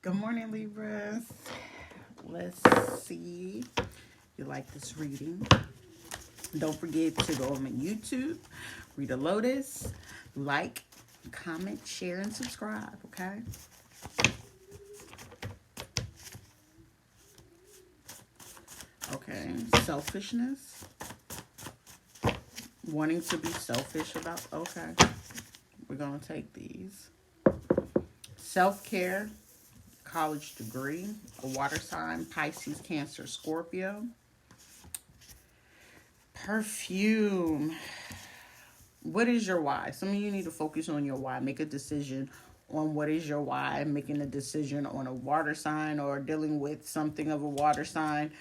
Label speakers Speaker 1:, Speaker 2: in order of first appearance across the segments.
Speaker 1: Good morning, Libras. Let's see if you like this reading. Don't forget to go on my YouTube, read a Lotus, like, comment, share, and subscribe, okay? Okay, selfishness. Wanting to be selfish about, okay. We're going to take these. Self-care, college degree, a water sign, Pisces, Cancer, Scorpio. Perfume. What is your why? Some of you need to focus on your why. Make a decision on what is your why. Making a decision on a water sign or dealing with something of a water sign.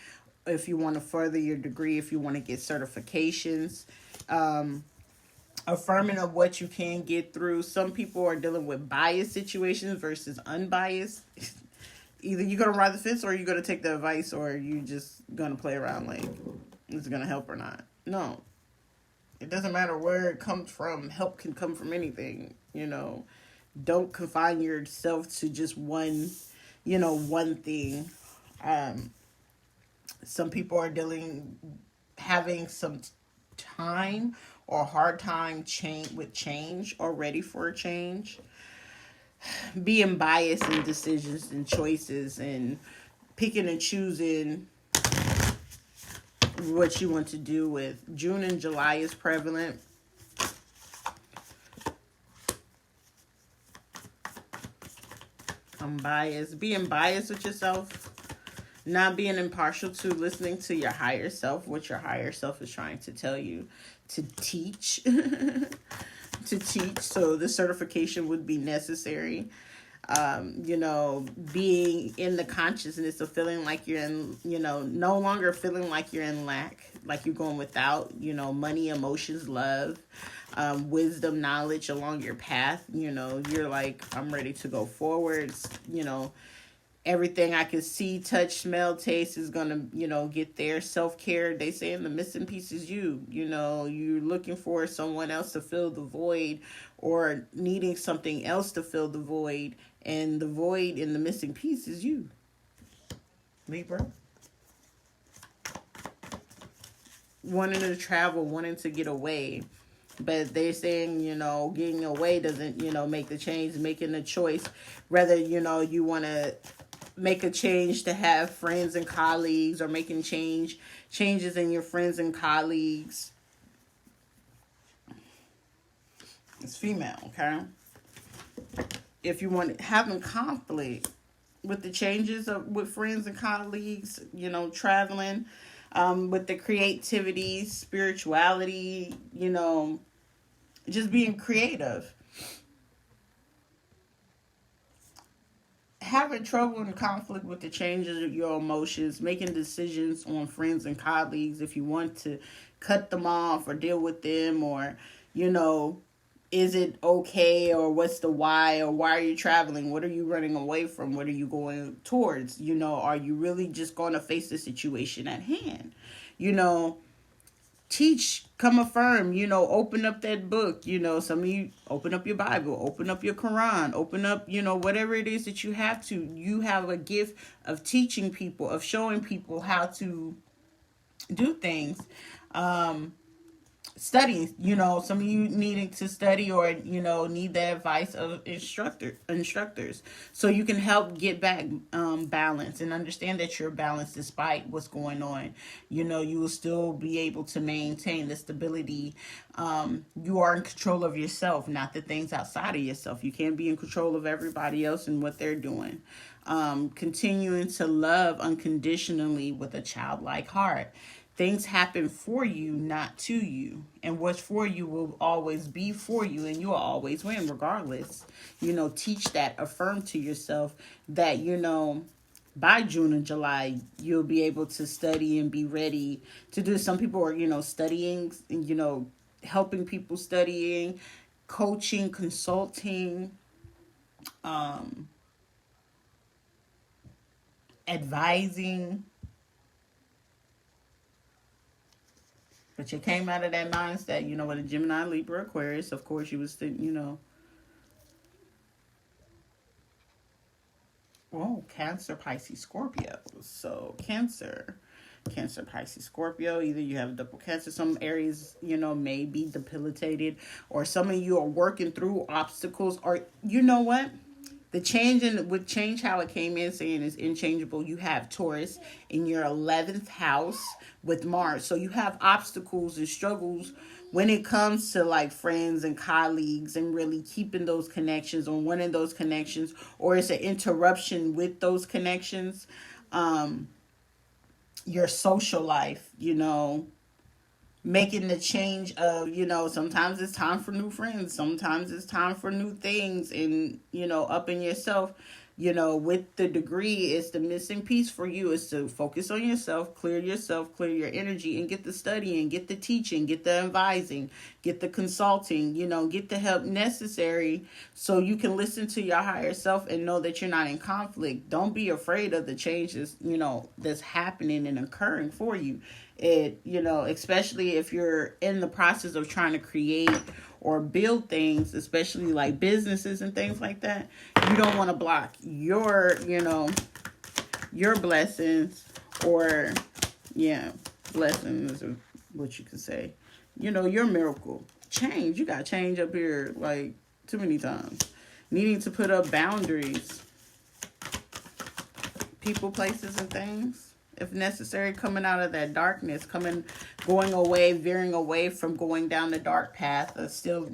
Speaker 1: If you want to further your degree, if you want to get certifications, affirming of what you can get through. Some people are dealing with biased situations versus unbiased. Either you're going to ride the fence or you're going to take the advice or you just going to play around like it's going to help or not. No, it doesn't matter where it comes from. Help can come from anything. Don't confine yourself to just one thing. Um, some people are having some time or hard time change or ready for a change. Being biased in decisions and choices and picking and choosing what you want to do with. June and July is prevalent. I'm biased. Being biased with yourself. Not being impartial to listening to your higher self, what your higher self is trying to tell you to teach. To teach. So the certification would be necessary. Being in the consciousness of feeling like you're in, no longer feeling like you're in lack, like you're going without, money, emotions, love, wisdom, knowledge along your path. You're like, I'm ready to go forwards. Everything I can see, touch, smell, taste is gonna, get there. Self-care, they say in the missing piece is you. You're looking for someone else to fill the void or needing something else to fill the void. And the void in the missing piece is you, Libra. Wanting to travel, wanting to get away. But they're saying, getting away doesn't, make the change, making a choice. Rather, you want to make a change to have friends and colleagues or making changes in your friends and colleagues. It's female, okay? If you want having conflict with the changes with friends and colleagues, traveling, with the creativity, spirituality, just being creative. Having trouble and conflict with the changes of your emotions, making decisions on friends and colleagues, if you want to cut them off or deal with them, or, is it okay, or what's the why, or why are you traveling? What are you running away from? What are you going towards? Are you really just going to face the situation at hand? You know, teach, come affirm, open up that book. Some of you open up your Bible, open up your Quran, open up, whatever it is that you have to. You have a gift of teaching people, of showing people how to do things. Studying, some of you needing to study or, need the advice of instructors so you can help get back balance and understand that you're balanced despite what's going on. You will still be able to maintain the stability. You are in control of yourself, not the things outside of yourself. You can't be in control of everybody else and what they're doing. Continuing to love unconditionally with a childlike heart. Things happen for you, not to you. And what's for you will always be for you, and you'll always win regardless. Teach that, affirm to yourself that, by June and July, you'll be able to study and be ready to do. Some people are, studying, helping people studying, coaching, consulting, advising. But you came out of that mindset, with a Gemini, Libra, Aquarius. Of course, you was, Oh, Cancer, Pisces, Scorpio. So Cancer, Pisces, Scorpio. Either you have double Cancer. Some areas, may be debilitated, or some of you are working through obstacles. Or you know what? The change with change how it came in saying is inchangeable. You have Taurus in your 11th house with Mars. So you have obstacles and struggles when it comes to like friends and colleagues and really keeping those connections or wanting those connections, or it's an interruption with those connections. Your social life, making the change of, sometimes it's time for new friends, sometimes it's time for new things, and up in yourself. With the degree, it's the missing piece for you is to focus on yourself, clear your energy, and get the studying, get the teaching, get the advising, get the consulting, get the help necessary so you can listen to your higher self and know that you're not in conflict. Don't be afraid of the changes, that's happening and occurring for you. Especially if you're in the process of trying to create or build things, especially like businesses and things like that, you don't want to block your blessings, or blessings, or what you could say, your miracle. Change. You got change up here like too many times. Needing to put up boundaries. People, places, and things. If necessary, coming out of that darkness, going away, veering away from going down the dark path, of still,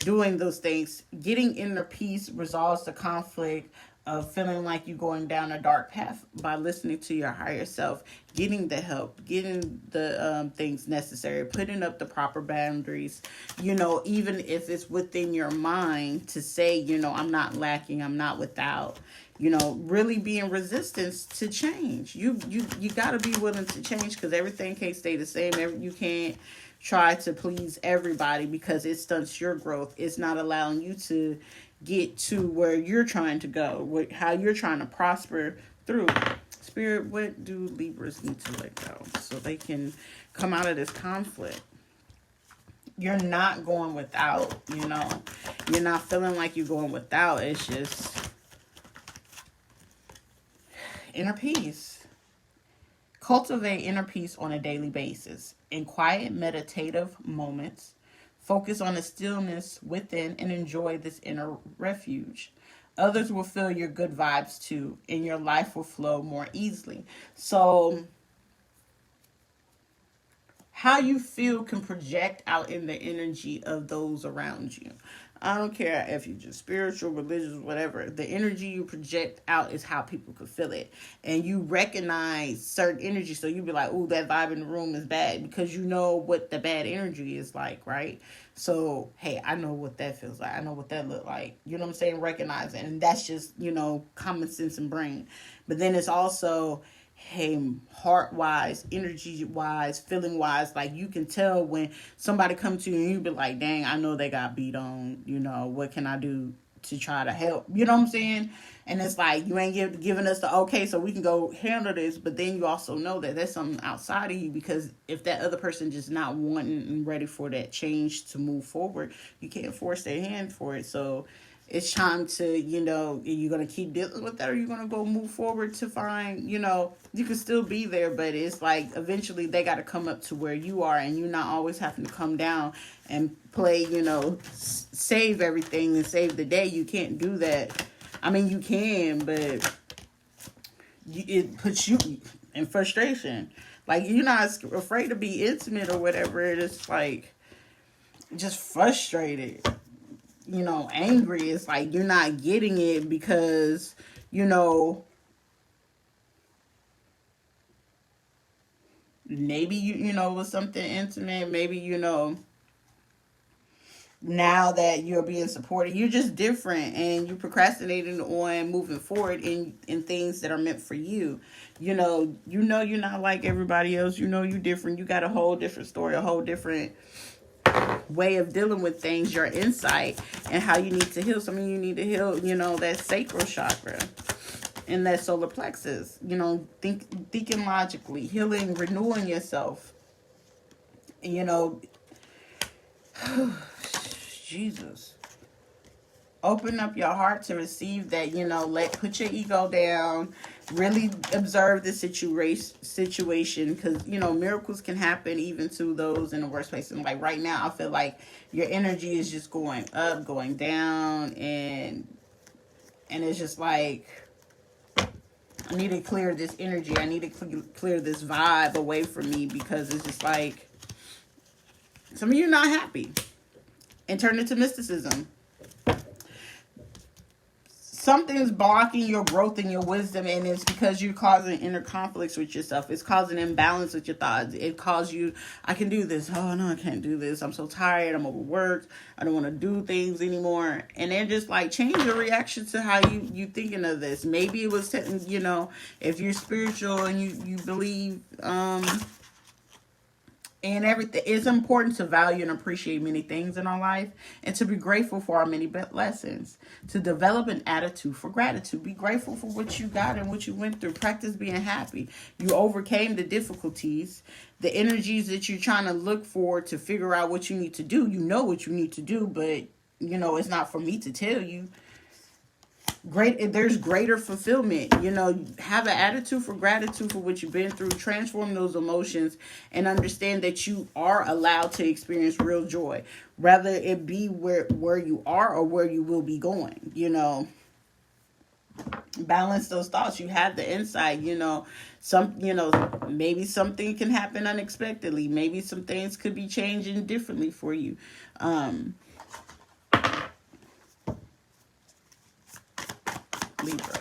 Speaker 1: doing those things. Getting inner peace resolves the conflict of feeling like you're going down a dark path by listening to your higher self, getting the help, getting the things necessary, putting up the proper boundaries, even if it's within your mind to say, I'm not lacking, I'm not without. Really being resistance to change. You got to be willing to change, because everything can't stay the same. You can't try to please everybody, because it stunts your growth. It's not allowing you to get to where you're trying to go, how you're trying to prosper through. Spirit, what do Libras need to let go so they can come out of this conflict? You're not going without, You're not feeling like you're going without. It's just inner peace. Cultivate inner peace on a daily basis. In quiet, meditative moments, focus on the stillness within and enjoy this inner refuge. Others will feel your good vibes too, and your life will flow more easily. So, how you feel can project out in the energy of those around you. I don't care if you're just spiritual, religious, whatever. The energy you project out is how people could feel it. And you recognize certain energy. So you be like, ooh, that vibe in the room is bad, because you know what the bad energy is like, right? So, hey, I know what that feels like. I know what that look like. You know what I'm saying? Recognize it. And that's just, common sense and brain. But then it's also, hey, heart-wise, energy-wise, feeling-wise, like you can tell when somebody comes to you and you be like, dang, I know they got beat on, what can I do to try to help? You know what I'm saying? And it's like, you ain't giving us the okay so we can go handle this, but then you also know that there's something outside of you, because if that other person just not wanting and ready for that change to move forward, you can't force their hand for it. So it's time to, you're going to keep dealing with that, or you're going to go move forward to find, you can still be there, but it's like eventually they got to come up to where you are, and you're not always having to come down and play, save everything and save the day. You can't do that. I mean, you can, but it puts you in frustration. Like, you're not afraid to be intimate or whatever. It's like just frustrated. Angry. It's like you're not getting it because, maybe with something intimate, maybe, now that you're being supported, you're just different, and you procrastinating on moving forward in things that are meant for you. You're not like everybody else. You're different. You got a whole different story, a whole different way of dealing with things, your insight, and how you need to heal. Some of you need to heal, that sacral chakra and that solar plexus, thinking logically, healing, renewing yourself, Jesus. Open up your heart to receive that, put your ego down, really observe the situation, because, miracles can happen even to those in the worst place. And like right now, I feel like your energy is just going up, going down, and it's just like, I need to clear this energy. I need to clear this vibe away from me, because it's just like, some of you are not happy. And turn it to mysticism. Something's blocking your growth and your wisdom, and it's because you're causing inner conflicts with yourself. It's causing imbalance with your thoughts. It causes you, I can do this. Oh, no, I can't do this. I'm so tired. I'm overworked. I don't want to do things anymore. And then just like change your reaction to how you thinking of this. Maybe it was, if you're spiritual and you believe, and everything, it's important to value and appreciate many things in our life, and to be grateful for our many lessons. To develop an attitude for gratitude. Be grateful for what you got and what you went through. Practice being happy. You overcame the difficulties, the energies that you're trying to look for to figure out what you need to do. You know what you need to do, but it's not for me to tell you. There's greater fulfillment. Have an attitude for gratitude for what you've been through. Transform those emotions and understand that you are allowed to experience real joy, rather it be where you are or where you will be going. Balance those thoughts. You have the insight. Maybe something can happen unexpectedly. Maybe some things could be changing differently for you. Libra.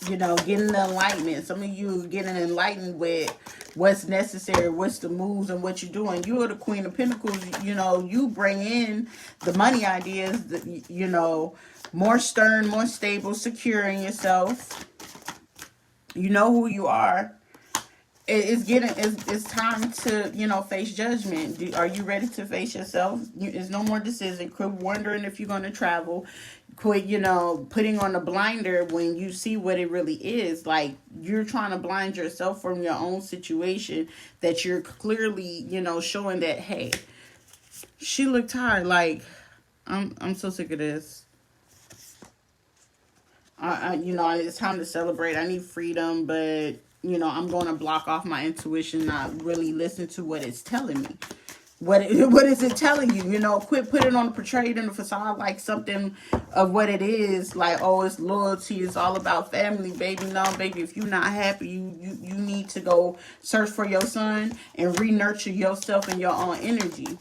Speaker 1: Getting the enlightenment. Some of you getting enlightened with what's necessary, what's the moves, and what you're doing. You're the Queen of Pentacles. You bring in the money ideas, more stern, more stable, secure in yourself. You know who you are. It's time to, face judgment. Are you ready to face yourself? There's no more decision. Quit wondering if you're going to travel. Quit, putting on a blinder when you see what it really is. Like, you're trying to blind yourself from your own situation, that you're clearly, showing that, hey, she looked tired. Like, I'm so sick of this. It's time to celebrate. I need freedom, but I'm going to block off my intuition, not really listen to what it's telling me. What is it telling you? Quit putting on, portrayed in the facade like something of what it is. Like, oh, it's loyalty. It's all about family, baby. No, baby, if you're not happy, you need to go search for your son and re-nurture yourself and your own energy.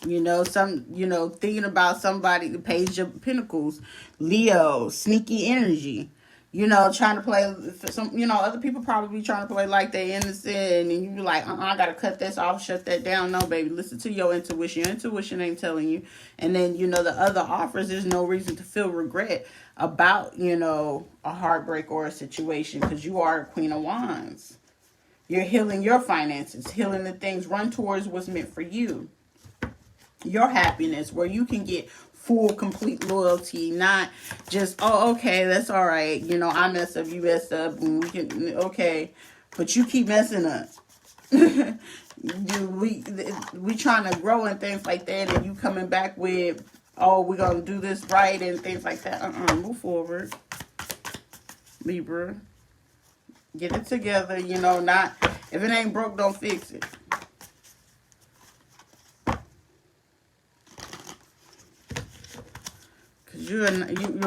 Speaker 1: Thinking about somebody, the Page of Pentacles, Leo, sneaky energy, trying to play some, other people probably trying to play like they innocent, and you be like, I gotta cut this off, shut that down. No, baby, listen to your intuition. Your intuition ain't telling you. And then, the other offers, there's no reason to feel regret about, a heartbreak or a situation, because you are a Queen of Wands. You're healing your finances, healing the things, run towards what's meant for you. Your happiness, where you can get full, complete loyalty, not just, oh, okay, that's all right. I mess up, you mess up, and we can, okay, but you keep messing up. we trying to grow and things like that, and you coming back with, oh, we're gonna do this right and things like that. Move forward, Libra. Get it together. Not, if it ain't broke, don't fix it. You're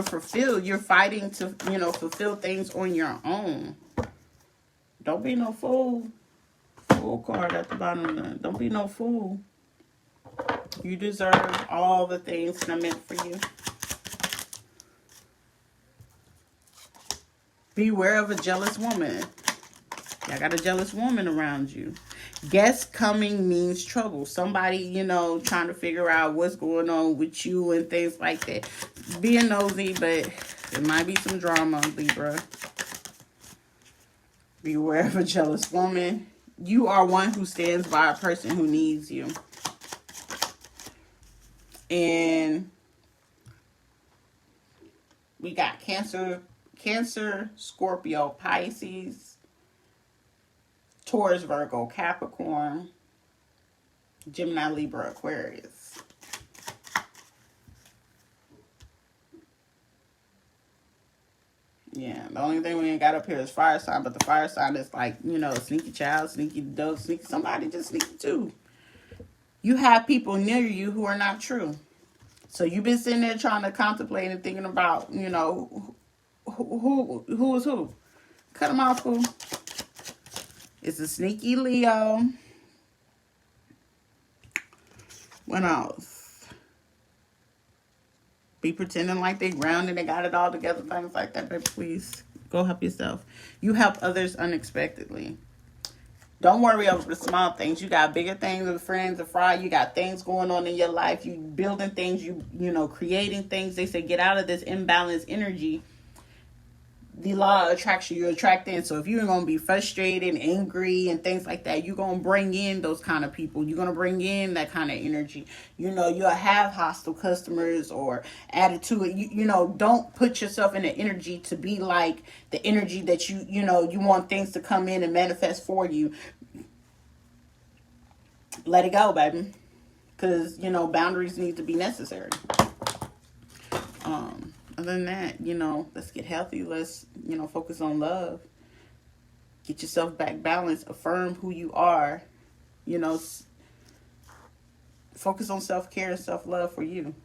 Speaker 1: fulfilled. You're fighting to, fulfill things on your own. Don't be no fool. Fool card at the bottom. Don't be no fool. You deserve all the things that are meant for you. Beware of a jealous woman. Y'all got a jealous woman around you. Guest coming means trouble. Somebody, trying to figure out what's going on with you and things like that. Being nosy, but there might be some drama, Libra. Beware of a jealous woman. You are one who stands by a person who needs you. And we got Cancer, Scorpio, Pisces, Taurus, Virgo, Capricorn, Gemini, Libra, Aquarius. Yeah, the only thing we ain't got up here is fire sign, but the fire sign is like, you know, sneaky child, sneaky dog, sneaky somebody, just sneaky too. You have people near you who are not true. So you've been sitting there trying to contemplate and thinking about, you know, who is who. Cut them off, fool. It's a sneaky Leo. What else? Be pretending like they grounded, they got it all together, things like that, baby. Please go help yourself. You help others unexpectedly. Don't worry over the small things. You got bigger things with friends and fry. You got things going on in your life. You building things. You know, creating things. They say get out of this imbalanced energy. The law of attraction, you attract in. So if you're going to be frustrated, angry, and things like that, you're going to bring in those kind of people. You're going to bring in that kind of energy. You know, you'll have hostile customers or attitude. You know, don't put yourself in the energy to be like the energy that you know, you want things to come in and manifest for you. Let it go, baby. Because, you know, boundaries need to be necessary. Other than that, you know, let's get healthy. Let's, you know, focus on love. Get yourself back balanced. Affirm who you are. You know, focus on self-care and self-love for you.